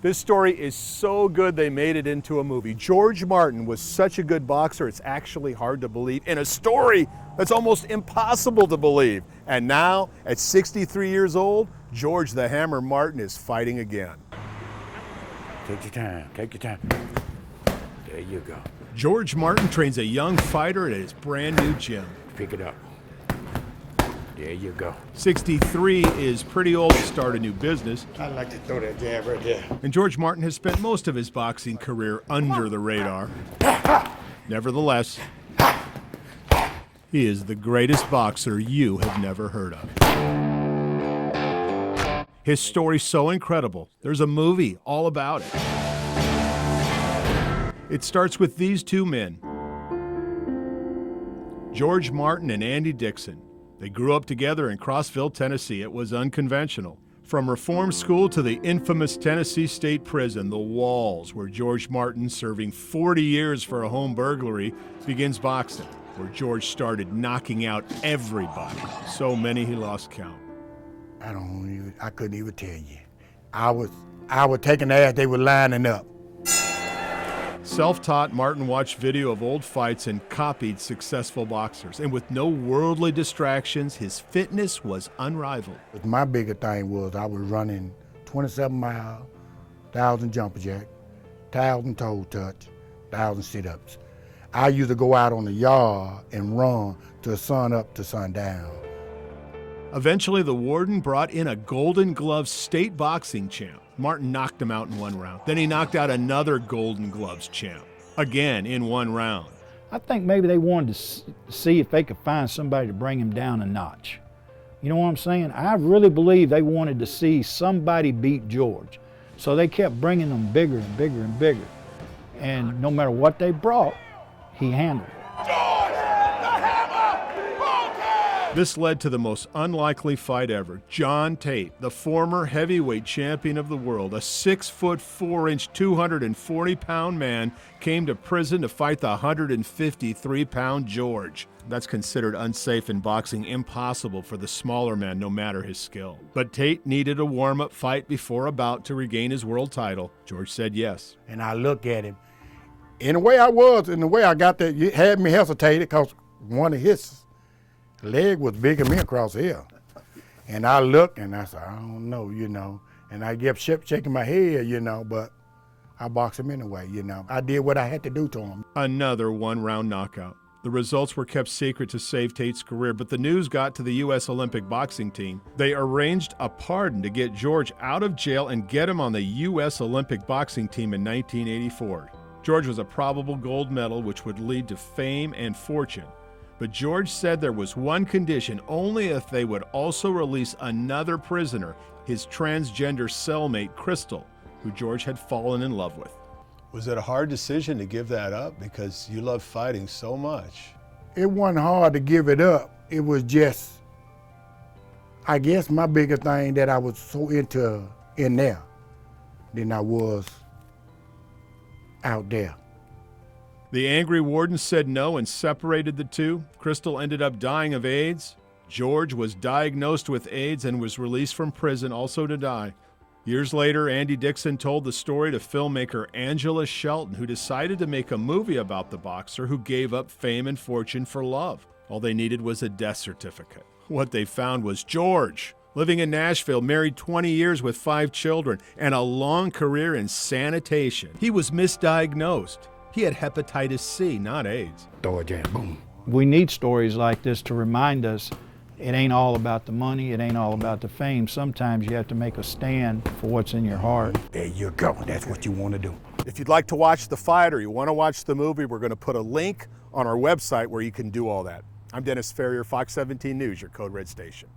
This story is so good they made it into a movie. George Martin was such a good boxer, it's actually hard to believe, in a story that's almost impossible to believe. And now, at 63 years old, George the Hammer Martin is fighting again. Take your time, take your time. There you go. George Martin trains a young fighter at his brand new gym. Pick it up. There you go. 63 is pretty old to start a new business. I like to throw that jab right there. And George Martin has spent most of his boxing career under the radar. Nevertheless, he is the greatest boxer you have never heard of. His story's so incredible, there's a movie all about it. It starts with these two men, George Martin and Andy Dixon. They grew up together in Crossville, Tennessee. It was unconventional. From reform school to the infamous Tennessee State Prison, the walls, where George Martin, serving 40 years for a home burglary, begins boxing, where George started knocking out everybody. So many he lost count. I couldn't even tell you. I was taking the ass, they were lining up. Self-taught, Martin watched video of old fights and copied successful boxers. And with no worldly distractions, his fitness was unrivaled. But my biggest thing was I was running 27 miles, 1,000 jumper jack, 1,000 toe touch, 1,000 sit-ups. I used to go out on the yard and run till sun up to sundown. Eventually, the warden brought in a Golden Gloves state boxing champ. Martin knocked him out in one round. Then he knocked out another Golden Gloves champ, again in one round. I think maybe they wanted to see if they could find somebody to bring him down a notch. You know what I'm saying? I really believe they wanted to see somebody beat George. So they kept bringing them bigger and bigger and bigger. And no matter what they brought, he handled it. This led to the most unlikely fight ever. John Tate, the former heavyweight champion of the world, a 6'4", 240-pound man, came to prison to fight the 153-pound George. That's considered unsafe in boxing, impossible for the smaller man, no matter his skill. But Tate needed a warm-up fight before a bout to regain his world title. George said yes. And I looked at him. In the way I was, in the way I got there, it had me hesitated because one of his leg was bigger than me across here. And I looked and I said, I don't know, you know. And I kept shaking my head, you know, but I boxed him anyway, you know. I did what I had to do to him. Another one-round knockout. The results were kept secret to save Tate's career, but the news got to the U.S. Olympic boxing team. They arranged a pardon to get George out of jail and get him on the U.S. Olympic boxing team in 1984. George was a probable gold medal, which would lead to fame and fortune. But George said there was one condition, only if they would also release another prisoner, his transgender cellmate, Crystal, who George had fallen in love with. Was it a hard decision to give that up because you love fighting so much? It wasn't hard to give it up. It was just, I guess my biggest thing that I was so into in there than I was out there. The angry warden said no and separated the two. Crystal ended up dying of AIDS. George was diagnosed with AIDS and was released from prison, also to die. Years later, Andy Dixon told the story to filmmaker Angela Shelton, who decided to make a movie about the boxer who gave up fame and fortune for love. All they needed was a death certificate. What they found was George, living in Nashville, married 20 years with 5 children, and a long career in sanitation. He was misdiagnosed. He had hepatitis C, not AIDS. Throw a jam, boom. We need stories like this to remind us it ain't all about the money, it ain't all about the fame. Sometimes you have to make a stand for what's in your heart. There you go, that's what you want to do. If you'd like to watch the fight or you want to watch the movie, we're going to put a link on our website where you can do all that. I'm Dennis Ferrier, Fox 17 News, your Code Red station.